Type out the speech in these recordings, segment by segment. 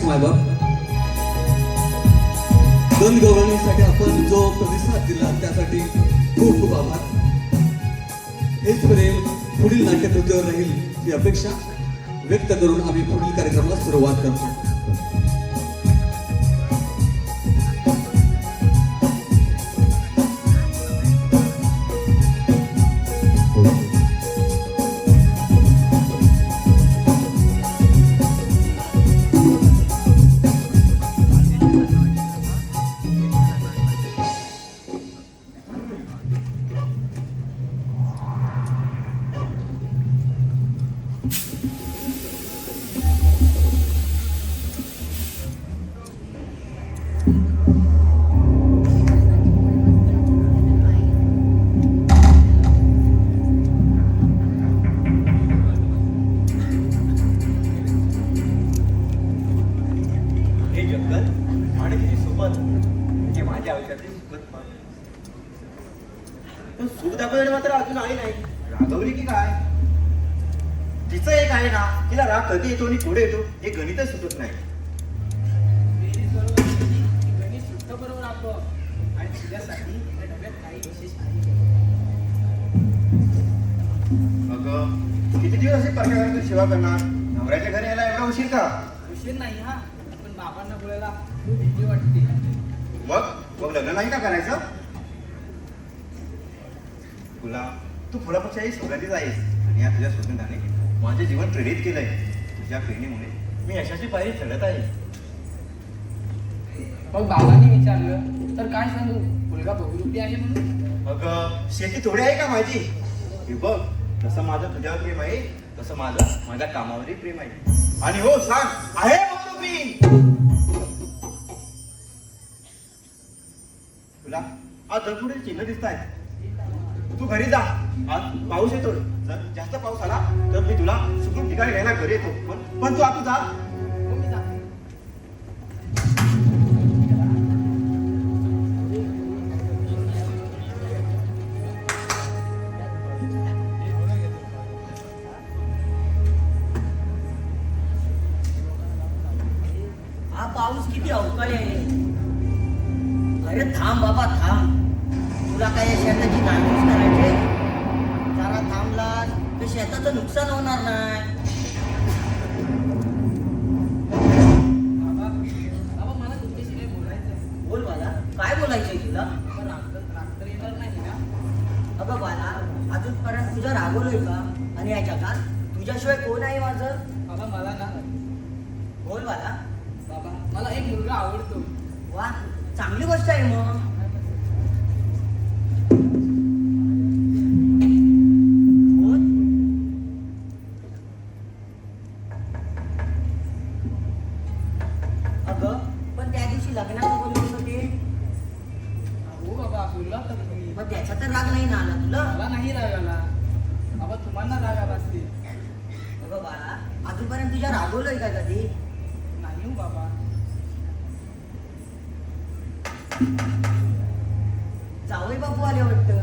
मायबाप, दन गवळणीसाठी आपण जो प्रतिसाद दिला त्यासाठी खूप खूप आभार. हेच प्रेम पुढील नाट्यकृतीवर राहील ही अपेक्षा व्यक्त करून आम्ही पुढील कार्यक्रमाला सुरुवात करतो. मात्र अजून आली नाही. रागवली की काय? तिचं एक आहे ना, तिला राग कधी येतो आणि पुढे येतो हे गणितच सुटत नाही. गणित शुद्ध बरोबर आपण आणि तुझ्यासाठी डब्यात काही विशेष आहे. अगं किती दिवस असे परक्या सेवा करणार? नवऱ्याच्या घरी यायला एवढा उशीर का? उशीर नाही हा, पण बाबांना बोलायला खूप भीती वाटते. मग लग्न नाही का करायचं? तुला तू फुलापेक्षाही सुगंधीच आहेस आणि या तुझ्या सुगंधाने माझे जीवन प्रेरित केलंय. तुझ्या प्रेरणेमुळे मी यशाची पायरी चढत आहे. मग बाबांनी विचारलं तर काय सांगू? मुलगा बहुरूपी आहे म्हणून. मग शेती थोडी आहे का माझी? हे बघ, तसं माझं तुझ्यावर प्रेम आहे, तसं माझं माझ्या कामावरही प्रेम आहे. आणि हो सांग, आहे बहुरूपी? तुला आज धडपुढे चिन्ह दिसत आहेत. तू घरी जा, आज पाऊस येतो. जर जास्त पाऊस आला तर मी तुला सुकून ठिकाणी घ्यायला घरी येतो. पण तू आता जा. हो, मी जाते. हा पाऊस किती अवकाळी आहे. अरे थांब बाबा थांब. तुला काय या शेताची नांगरणी करायची? जरा थांबलास तर शेताचं नुकसान होणार नाही. बाबा बाबा मला तुमच्याशी काही बोलायचं आहे. बोल बाला, काय बोलायचंय तुला? पण रात्र येणार नाही ना? अगं बाला, अजूनपर्यंत तुझं रागवलोय का? आणि या जगात तुझ्याशिवाय कोण आहे माझं? बाबा मला ना, बोल बाला. बाबा मला एक मुलगा आवडतो. वा, चांगली गोष्ट आहे मग. बोल. अगं पण त्या दिवशी लग्नाचं बोलले होते. हो बाबा बोलला होता तुम्ही. मग त्याचा तर राग नाही ना आला तुला? मला नाही राग आला. बाबा तुम्हाला राग आला असतील. अगं बाळा, अजूनपर्यंत तुझ्या रागवलोय का कधी? नाही हो बाबा. जावई बापू आले वाटतं.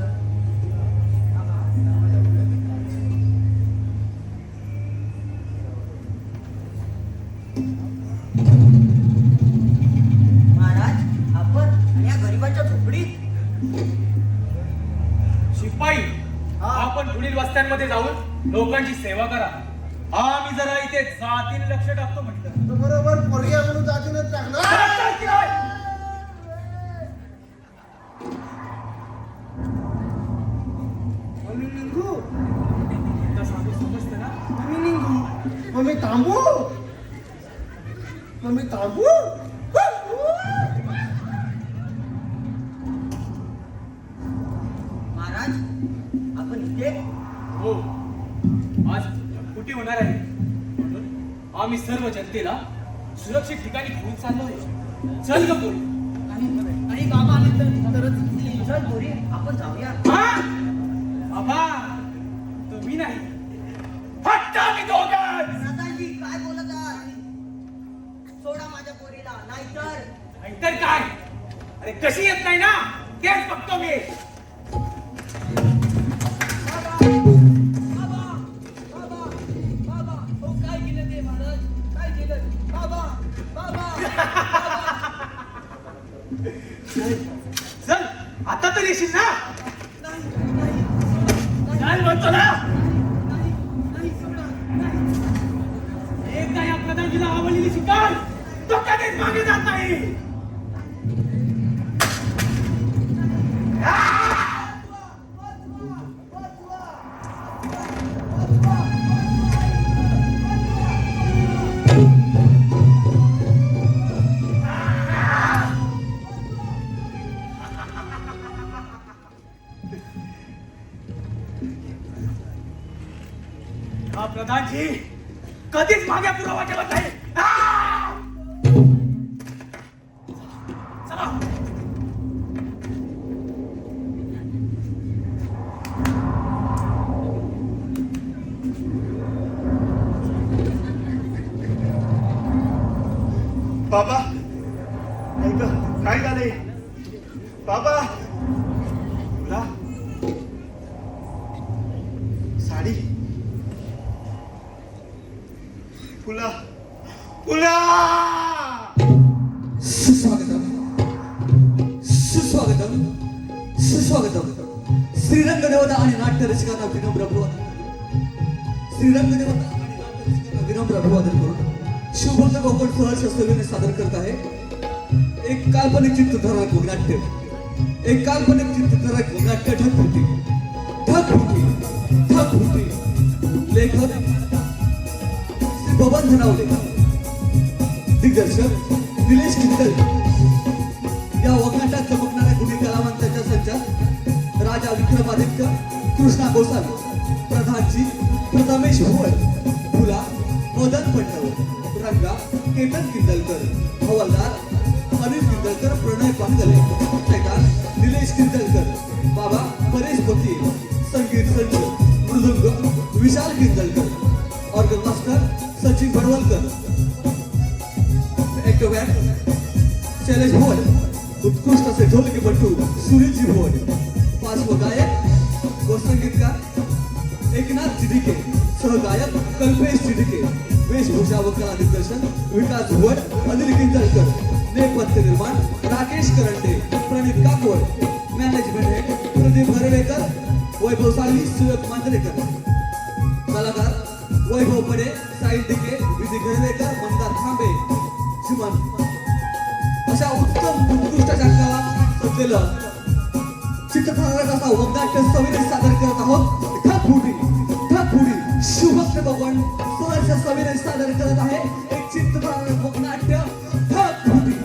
महाराज, आपण आणि या गरिबाच्या झोपडीत. शिपाई, आपण पुढील वस्त्यांमध्ये जाऊन लोकांची सेवा करा. हा मी जरा इथे जातीने लक्ष टाकतो म्हटलं. बरोबर पोरग्या म्हणून जातीनच टाकणार. मम्मी निघू. तर सांगू समजतं ना? मम्मी निघू. मम्मी थांबू. मम्मी थांबू. महाराज, आपण इथे. हो, आज कुठे होणार आहे म्हणून आम्ही सर्व जनतेला सुरक्षित ठिकाणी घेऊन चाललोय. चल ग पोरी. आणि बाबा आले तरच चल पोरी, आपण जाऊया. बाबा तुम्ही नाही, फक्त आम्ही दोघं. दादाजी काय बोलत आहात? सोडा माझ्या पोरीला, नाहीतर. नाहीतर काय? अरे कशी येत नाही ना, तेच बघतो मी. बाबा बाबा बाबा हो काय केलं ते महाराज? काय केलं? बाबा बाबा चल आता तरी येशील ना चल म्हणतो ना एकदा या प्रधानजीला आवडलेली शिकार तो कधीच मागे जात नाही हा प्रधानजी कधीच मागे पुरावा ठेवत नाही चला बाबा ऐक काय झालंय बाबा तुला साडी फुला फुला सुस्वागतम सुस्वागतम सुस्वागतम श्रीरंग देवता आणि नाट्य रसिकांना विनम्र अभिवादन श्रीरंग देवता आणि नाट्य रसिकांना विनम्र अभिवादन करून शिवभक्त गोकुळ सहर्ष सेवेने सादर करत आहे एक काल्पनिक चित्रधारक नाट्य एक काल्पनिक चित्रधारक नाट्य ढगफुटी ढगफुटी ढगफुटी लेखक श्री बबन धनावले दिग्दर्शक निलेश किंतल या वगनाटात चमकणाऱ्या गुणी कलावंतांच्या संचात राजा विक्रमादित्य कृष्णा गोसावी प्रधानजी प्रथमेश भुवन फुला मदन पटणव रंगा केतन किंदलकर हवालदार अनिल किंदलकर प्रणय पांगले ठेका निलेश किंदलकर बाबा परेश पोती संगीत संच मृदुंग विशाल किंदलकर ऑर्गन मास्टर सचिन भडवलकर ऍक्टोबॅक शैलेश भोवन उत्कृष्ट असे ढोलकीपटू सुनीलजी भोवन पार्श्वगायक व संगीतकार एकनाथ चिडिके सहगायक कल्पेश चिडिके वेशभूषा व कला दिग्दर्शन विकास भुवन अनिल किंजळकर नेपथ्य निर्माण राकेश करंडे प्रणित काकोड मॅनेजमेंट हेड प्रदीप घरवेकर वैभव साळवी सुयोग मांजरेकर कलाकार वैभव पडे साहिल डिके विधी घरवेकर मंदार थांबे चिमन अशा उत्तम उत्कृष्ट कला सजलेलं चित्रधारक असा वगनाट्य सविनेश सादर करत आहोत ढगफुटी शिवभक्त भगवान सहर्ष सविनेश सादर करत आहे एक चित्रधारक वगनाट्य ढगफुटी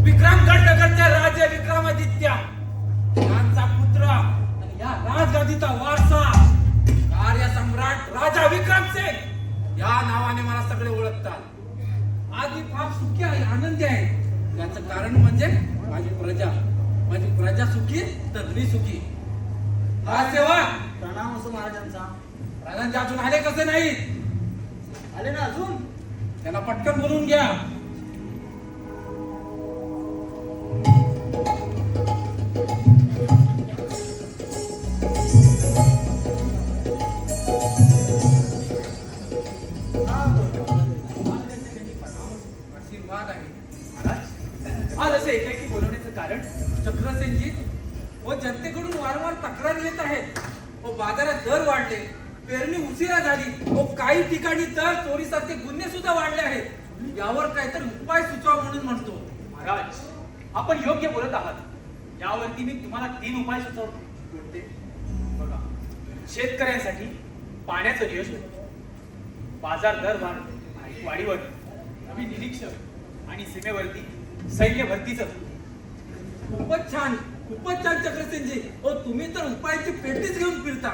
विक्रमगडनगरचे राजे विक्रमादित्य यांचा पुत्र आणि या राजगादीचा वारसा कार्यसम्राट राजा विक्रमसिंग या नावाने मला सगळे ओळखतात आधी फार सुखी आहे आनंदी आहे याचं कारण म्हणजे माझी प्रजा सुखी तर मी सुखी हा सेवक प्रणाम असो महाराजांचा राजांचे अजून आले कसे नाही आले ना अजून त्यांना पटकन बोलून घ्या महाराज आज असे एकाएकी बोलवण्याचं कारण चक्रसेनजी व जनतेकडून वारंवार तक्रारी येत आहेत व बाजारात दर वाढले, पेरणी उशिरा झाली व काही ठिकाणी तर चोरीसारखे गुन्हे सुद्धा वाढले आहेत. यावर काहीतरी उपाय सुचवा म्हणून म्हणतो. महाराज, आपण योग्य बोलत आहात. यावरती मी तुम्हाला 3 उपाय सुचवतो. कोणते? बघा, शेतकऱ्यांसाठी पाण्याचं नियोजन, बाजार दर वाढीवर नवीन निरीक्षक आणि सीमेवरती सैन्य भरतीचं. खूपच छान चक्रसेनजी. ओ तुम्ही तर उपायाची पेटीच घेऊन फिरता,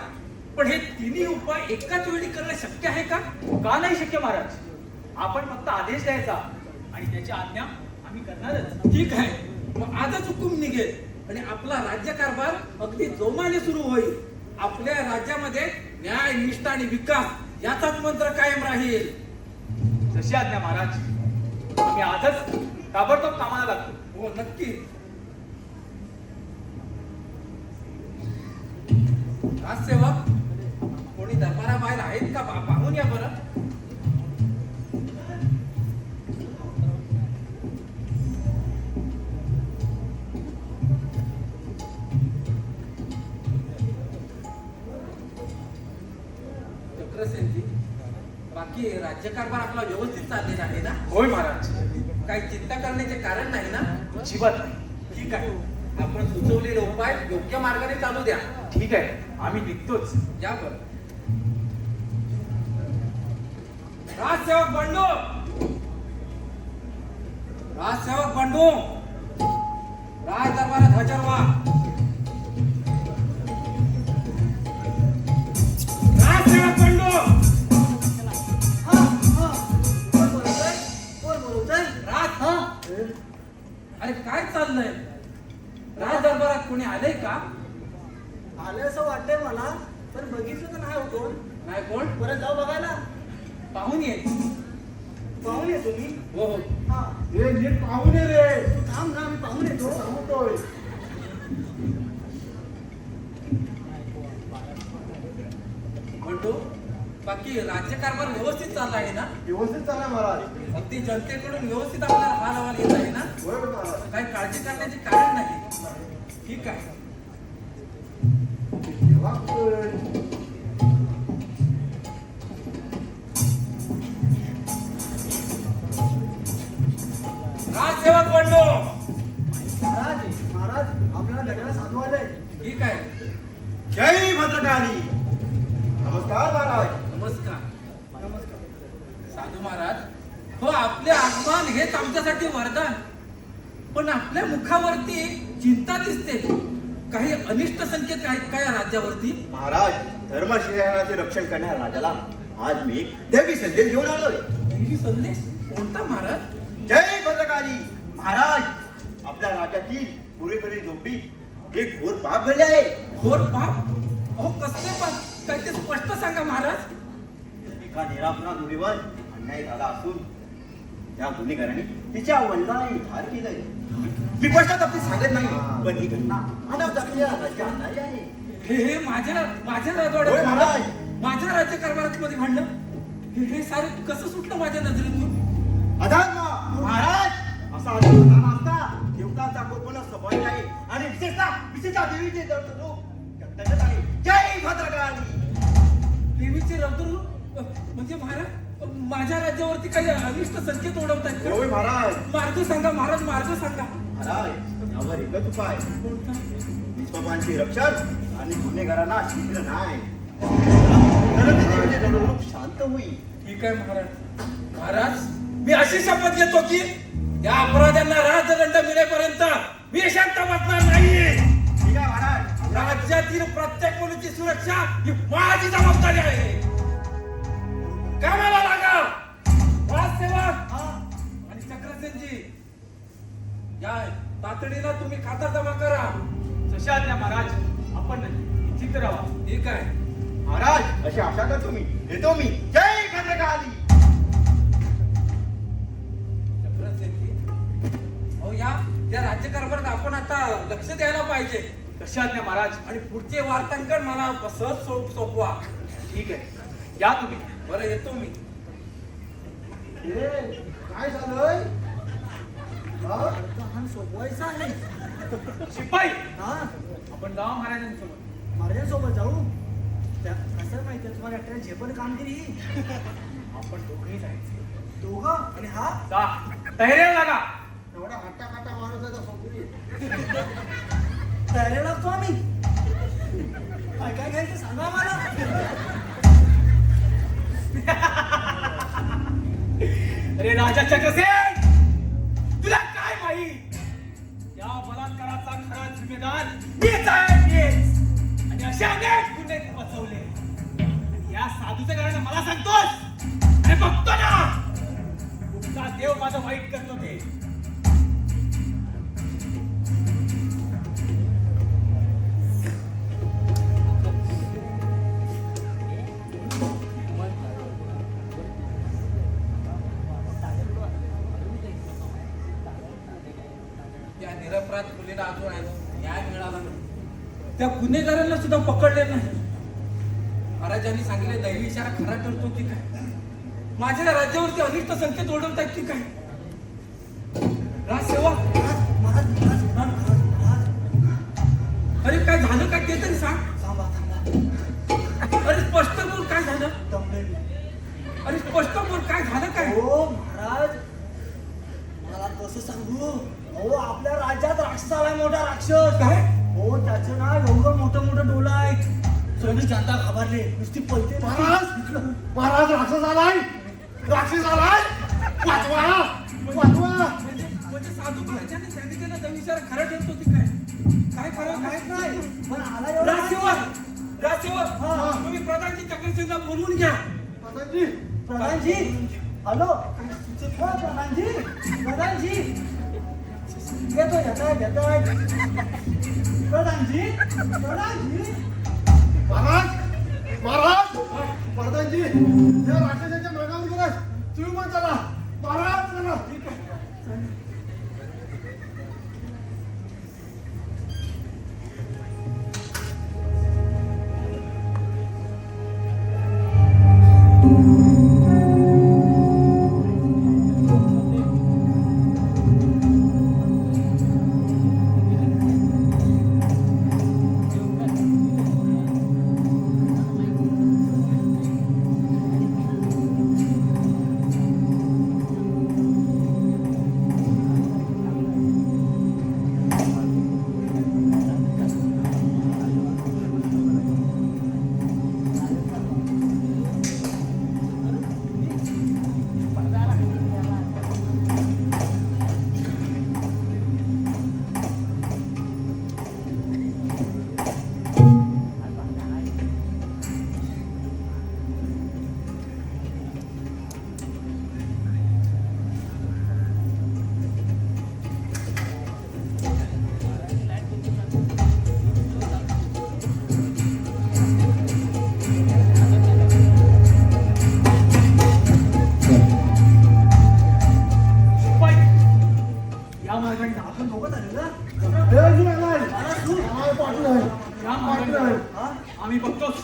पण हे तिन्ही उपाय एकाच वेळी करणं शक्य आहे का? का नाही शक्य महाराज? आपण फक्त आदेश द्यायचा आणि त्याची आज्ञा आम्ही करणारच. ठीक आहे, मग आजच हुकूम निघेल आणि आपला राज्यकारभार अगदी जोमाने सुरू होईल. आपल्या राज्यामध्ये न्याय, निष्ठा आणि विकास याचाच मंत्र कायम राहील. जशी आज्ञा महाराज. आम्ही आजच ताबडतोब कामाला लागतो. हो नक्की. राजसेवक कोणी दरबाराबाहेर आहेत का? पाहून या बरं. चक्रसेनजी, बाकी राज्यकारभार आपला व्यवस्थित चाललेला आहे ना? होय महाराज. काही चिंता करण्याचे कारण नाही ना? अजिबात नाही. ठीक आहे, आपण सुचवलेले उपाय योग्य मार्गाने चालू द्या. ठीक आहे, आम्ही निघतोच. या बरं. राजसेवक बंडू, राजसेवक बंडू, राज दरबारात हजर व्हा. राजसेवक बंडू, राज. अरे काय चाललंय? राज दरबारात कोणी आलंय का? आलं असं वाटतंय मला, पण बघितलं तर नाही हो कोण. नाही कोण? परत जाऊ बघायला. पाहून ये. पाहून येतो मी. हो हो. हा, पाहून ये रे. तू थांब ना, मी पाहून येतो. सांगतोय. म्हणतो बाकी राज्यकारभार व्यवस्थित चालला आहे ना? व्यवस्थित चालला महाराज. अगदी जनतेकडून व्यवस्थित आपल्याला हाल हवाल येत आहे ना? बरोबर महाराज. काही काळजी करण्याचे कारण नाही. ठीक आहे. राजसेवक बंडू. महाराज आपल्याला लग्नाला साधू आलंय. ठीक आहे. जय भद्रकाली. नमस्कार महाराज. नमस्कार. साधू महाराज, हो आपले आगमन हेच आमच्यासाठी वरदान. पण आपल्या मुखावरती चिंता दिसते. काही अनिष्ट संकेत आहेत का या राज्यावरती? महाराज, धर्मशिराचे रक्षण करणाऱ्या राजाला आज मी देवी संदेश घेऊन आलोय. देवी संदेश? कोणता महाराज? जय भद्रकाली. महाराज, आपल्या राज्यातील पुरेपुरी झोपडीत एक घोर पाप घडले आहे. घोर पाप? अहो कसले पाप? काय ते स्पष्ट सांगा महाराज. एका निरापरा मुलीवर अन्याय झाला असून त्या गुन्हेगारांनी तिच्या वडिलांना ठार केलंय. मी स्पष्ट तपशील सांगत नाही, पण ही घटना मानव जातीला राज्य आणणारी आहे. हे माझ्या होय राजवाड्यात महाराज. माझ्या राज्यकारभारात मध्ये भांडणं? हे सारे कसं सुटलं माझ्या नजरेतून? अधर्म महाराज, असा अधर्म झाला असता देवतांचा कोपण स्वाभाविक आहे आणि विशेषतः देवीचे दर्शनरूप त्याच्यात आहे. जय भद्रकाली. देवीचे रौद्र म्हणजे महाराज माझ्या राज्यावरती काही अनिष्ट संकेत ओढवतायत का? होय महाराज. मार्ग सांगा महाराज, मार्ग सांगा. महाराज, यावर एकच उपाय. कोणता? निष्पापांचे रक्षण आणि गुन्हेगारांना शीघ्र नाही तर ते देवीचे दर्शनरूप शांत होईल. ठीक आहे महाराज. महाराज, मी अशी शपथ घेतो की या अपराध्यांना राजदंड मिळेपर्यंत मी शांत बसणार नाही. ठीक आहे महाराज. राज्यातील प्रत्येक मुलीची सुरक्षा ही माझी जबाबदारी आहे. कामाला लागा. राजसेवक आणि चक्रसेनजी, या तातडीला तुम्ही खाता जमा करा. जशा आज्ञा महाराज. आपण निश्चित राहा. ठीक आहे. महाराज, अशी आशा करतो मी. येतो मी. जय भद्रकाली. चक्रसेनजी, अहो या राज्यकारभारात आपण आता लक्ष द्यायला पाहिजे. जशा आज्ञा महाराज. आणि पुढचे वार्तांकन मला सहज सोपवा. ठीक आहे, या तुम्ही. बरं येतो मी. काय झालंय? लहान सोपवायचं आहे. शिपाई हा आपण गाव महाराजांसोबत महाराजांसोबत जाऊ. त्या कसं माहितीये तुम्हाला एकट्याला झेपण कामगिरी ही. आपण दोघेही जायचे. दोघं आणि हा जा तयारीला लागा. एवढा हट्टा काटा माणूस आहे सोपवी. तयारी लागतो आम्ही. काय काय घ्यायचं सांगा मला. अरे राजा चक्रसेन, तुला काय माहित? या बलात्काराचा खरा जिम्मेदार मीच आहे, मीच. आणि अशा अनेक गुन्हे पचवले. या साधूच्या घराने मला सांगतोस? अरे बघतो ना, तुमचा देव माझं वाईट करतो ते. त्या निरपराध मुलीला अजून न्याय मिळाला नाही. त्या गुन्हेगारांना सुद्धा पकडले नाही. महाराजांनी सांगितले दैवी इशारा खरा ठरतो की काय? माझ्या राज्यावरती अनिष्ट संकेत ओढवतायत की काय? राजसेवा, अरे काय झालं काय ते तरी सांग. थांबा थांबा. अरे स्पष्ट बोल, काय झालं? दमलेली. अरे स्पष्ट बोल, काय झालं काय? हो महाराज, मला कसं सांगू. हो आपल्या राज्यात राक्षस आलाय, मोठा राक्षस. काय? हो त्याचं ना एवढं मोठं मोठं डोलं आहे. सगळी जनता घाबरली, नुसती पळते. महाराज राक्षस आलाय, राक्षस आलाय. वाचवा वाचवा. म्हणजे साधू महाराजांनी सांगितलेला दैवी इशारा खरा ठरतो की काय? काय खरं काय माहित नाही पण आला एवढा. राजसेवक, राजसेवक, हा. तुम्ही प्रधानजी चक्रसेनला बोलवून घ्या. प्रधानजी, प्रधानजी हॅलो. हो प्रधानजी, प्रधानजी येतोय येतोय येतोय. प्रधानजी प्रधानजी. महाराज महाराज प्रधानजी त्या राक्षसाच्या मागावर गेला. तुम्ही पण चला महाराज, चला. आम्ही बघतोच.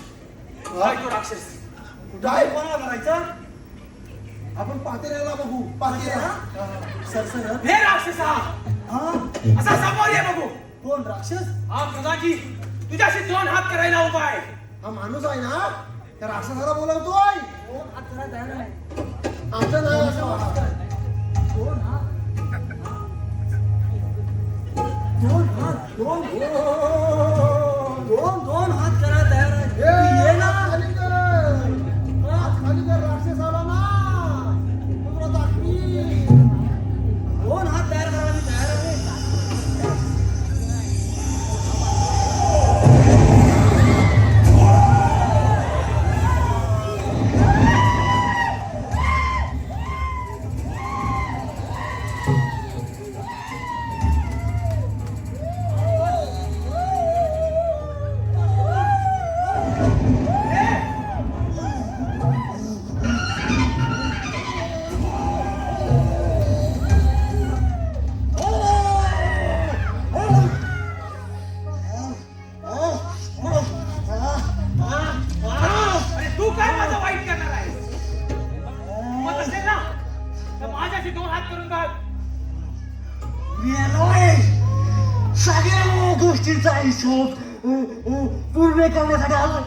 काय तो राक्षस? काय कोणाला बघायचं? आपण पातेऱ्याला बघू. पातेऱ्या. Sir sir. हे राक्षसा हा असा समोर ये बघू. कोण राक्षस? हा प्रधानजी तुझ्याशी 2 हात करायला उभा आहे. हा माणूस आहे ना, त्या राक्षसाला बोलवतोय. कोण हात करा तयार नाही. आमचं नाही असं म्हणा. कोण हा? दोन हात दोन दोन दोन हात करा तयार आहे. ये ना. खाली कर. हात खाली कर. राक्षस आला ना, तुला दाखवी. दोन हात तयार करा. मी तयार आहे. मेलोय. सगळ्या गोष्टींचा हिशोब पूर्ण करण्यासाठी आलोय.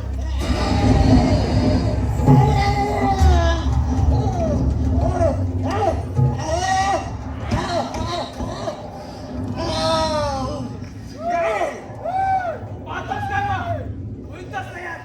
पाहतोस काय मग होईतच तयार.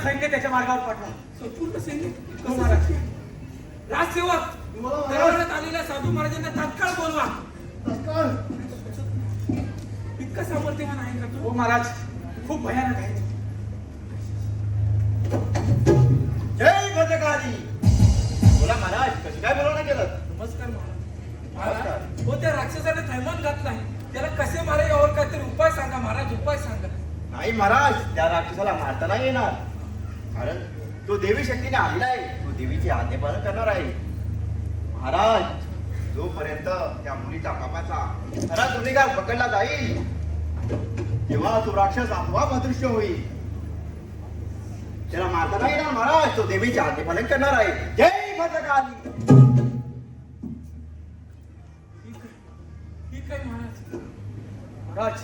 सैन्य त्याच्या मार्गावर पडला. संपूर्ण सैन्य हो महाराज. राजसेवक दरबारात आलेल्या साधू महाराजांना तात्काळ बोलवा. तत्काळ इतकं सामर्थ्यवान आहे का हो तू? महाराज, खूप भयानक आहे. जय भद्रकाली. बोला महाराज, कशी काय बोलवणं केलं? नमस्कार महाराज. नमस्कार. महाराज, हो त्या राक्षसाने थैमान घातलाय. त्याला कसे मारे यावर काहीतरी उपाय सांगा महाराज, उपाय सांगा. नाही महाराज, त्या राक्षसाला मारता नाही येणार, कारण तो देवी शक्तीने आलेला आहे. तो देवीचे आज्ञापालन करणार आहे. महाराज, जोपर्यंत त्या मुलीचा बापाचा खरा गुन्हेगार पकडला जाईल, तेव्हा तो राक्षस आपोआप अदृश्य होईल. त्याला मारता नाही येणार महाराज. तो देवीचे आज्ञापालन करणार आहे. जय भद्रकाली. ठीक आहे महाराज. महाराज,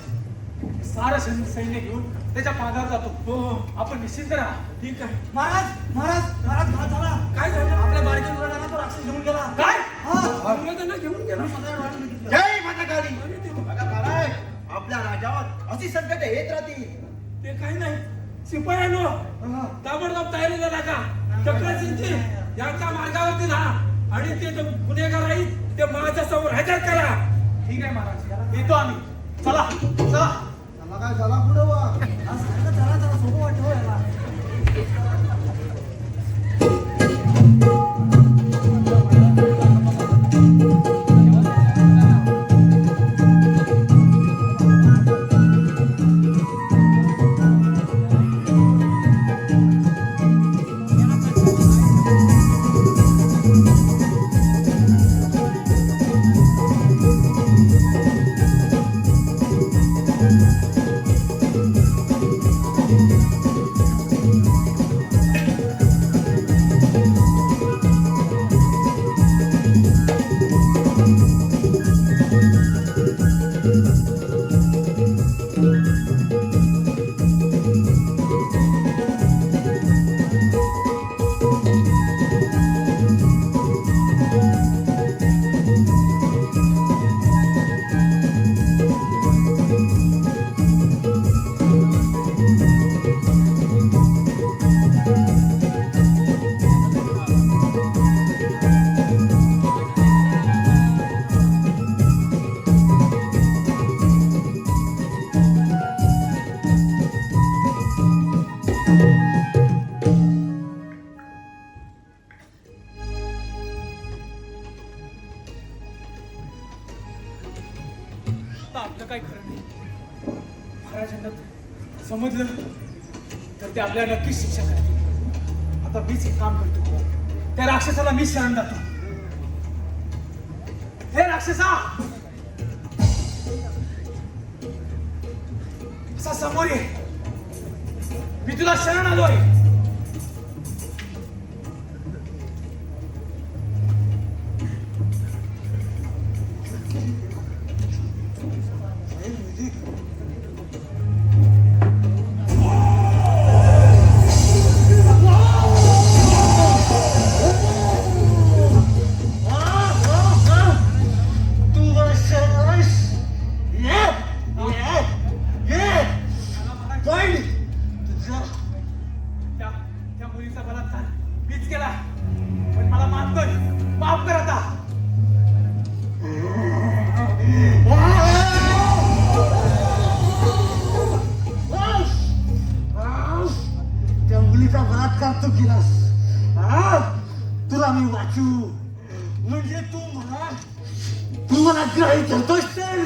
सारं सैन्य घेऊन त्याच्या मागावर जातो. हो हो, आपण निश्चिंत राहा. ठीक आहे. महाराज महाराज महाराज घात झाला. काय झालं? आपल्या बारक्या मुलांना तो राक्षस घेऊन गेला. काय? महाराजांना घेऊन गेला. जय भद्रकाली. बघा महाराज, आपल्या राजावर अशी संकट येत राहतील. ते काही नाही. शिपायांनो, ताबडतोब तयारीला लागा. चक्रसिंगजी यांच्या मार्गावरती राहा आणि ते जो गुन्हेगार आहे ते माझ्या समोर हजर करा. ठीक आहे महाराज, येतो आम्ही. चला चला. त्याला काय झाला पुढे वा जरा सोपं वाटतं याला. आता आपलं काय खरं नाही. महाराजांना समजलं तर ते आपल्याला नक्कीच शिक्षा करतील. आता मीच एक काम करतो, त्या राक्षसाला मीच शरण जातो. हे राक्षसा, असा समोर ये, मी तुला शरण आलोय. त्या मुलीचा बलात्कार मीच केला, पण मला माफ कर, माफ कर आता. त्या मुलीचा बलात्कार तू केलास. तुला मी वाचू म्हणजे तू मला ग्रहित धरतोस तर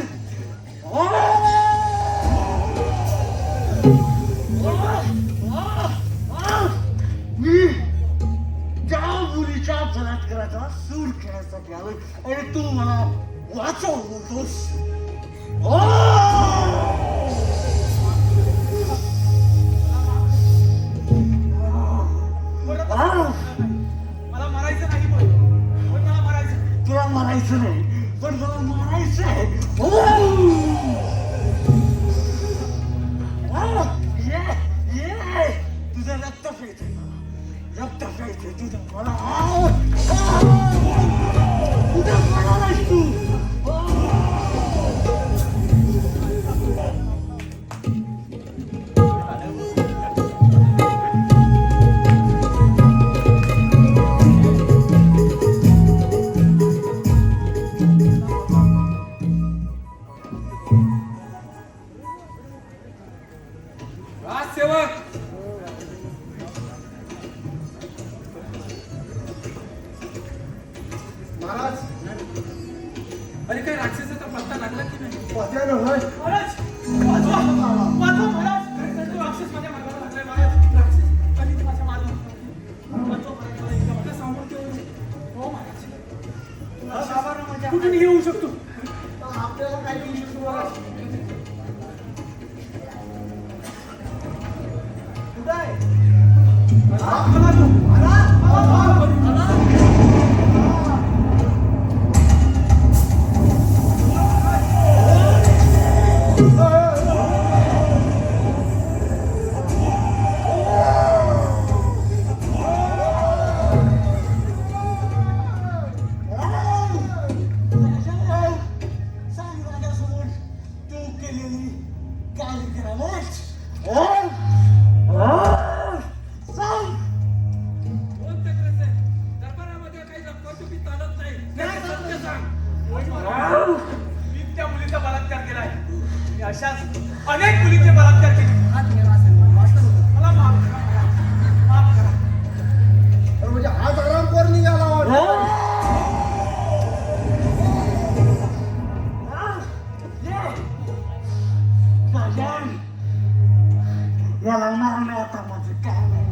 मी त्या मुलीच्या बलात्काराचा सूर खेळायसाठी आलोय आणि तू मला वाचव बोलतोस. मला मारायचं नाही, पण मला मारायचं. तुला मारायचं नाही पण मला मारायचं आहे. तुझं रक्त प्यायचंय मला, रक्त प्यायचंय तुझं मला. तुझं मला नाही तू. राजसेवक, महाराज अरे काही राक्षसाचा पत्ता लागला की नाही? पत्यानं होय. महाराज, वाचवा, वाचवा महाराज. तो राक्षस माझ्या मागाला लागलाय महाराज. राक्षस कधीच माझ्या मागाला लागलाय. वाचवा महाराज, मला इतकं मोठं सांगून ठेवलं. हो महाराज, कुठून येऊ शकतो. आपल्याला काय देऊ शकतो महाराज? कुठं आहे? मी त्या मुलीचा बलात्कार केलाय. मी अशाच अनेक मुलींचे बलात्कार केले. हात गेला असेल पण वाचलं होतं. मला माफ करा. माफ करा. तर म्हणजे आज आराम कोण निघाला वाटतं? याला मारणे आता माझं काम आहे.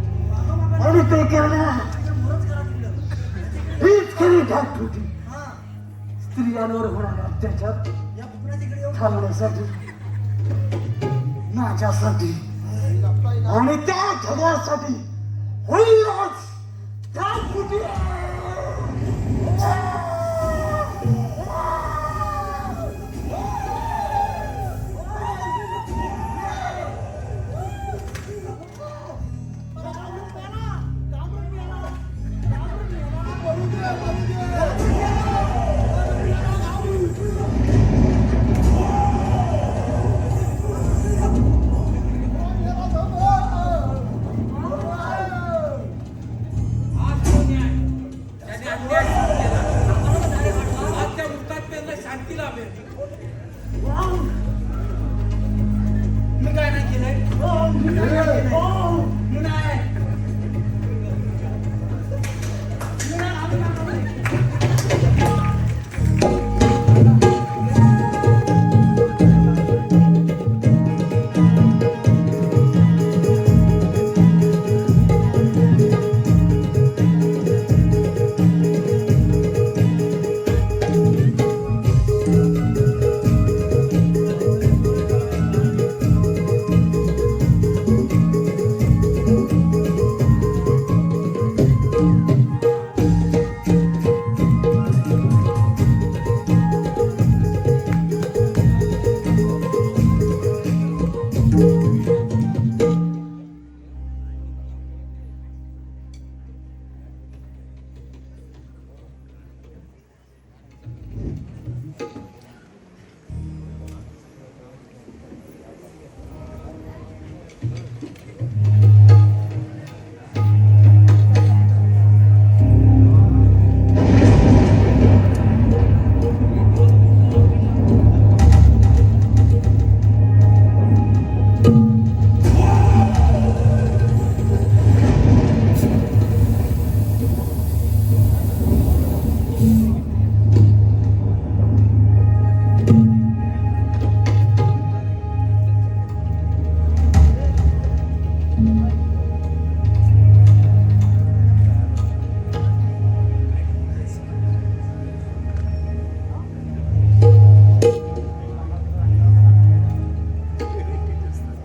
आणि ते करणं हीच खरी ठाक होती. स्त्रियांवर होणारा अत्याचार या कुपराच्या इकडे थांबण्यासाठी, माझ्यासाठी आणि त्या धड्यासाठी होईल आज ठाक होती. आज तो न्याय त्याने अन्याय केला. आज त्या मृतात्म्यांना शांती लाभेल. मी काय नाही केलंय. मी काय नाही केलंय. मी नाही.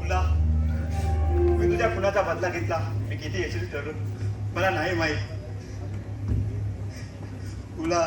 तुला मी तुझ्या खुनाचा बदला घेतला. मी किती यशस्वी ठरलो मला नाही माहित. तुला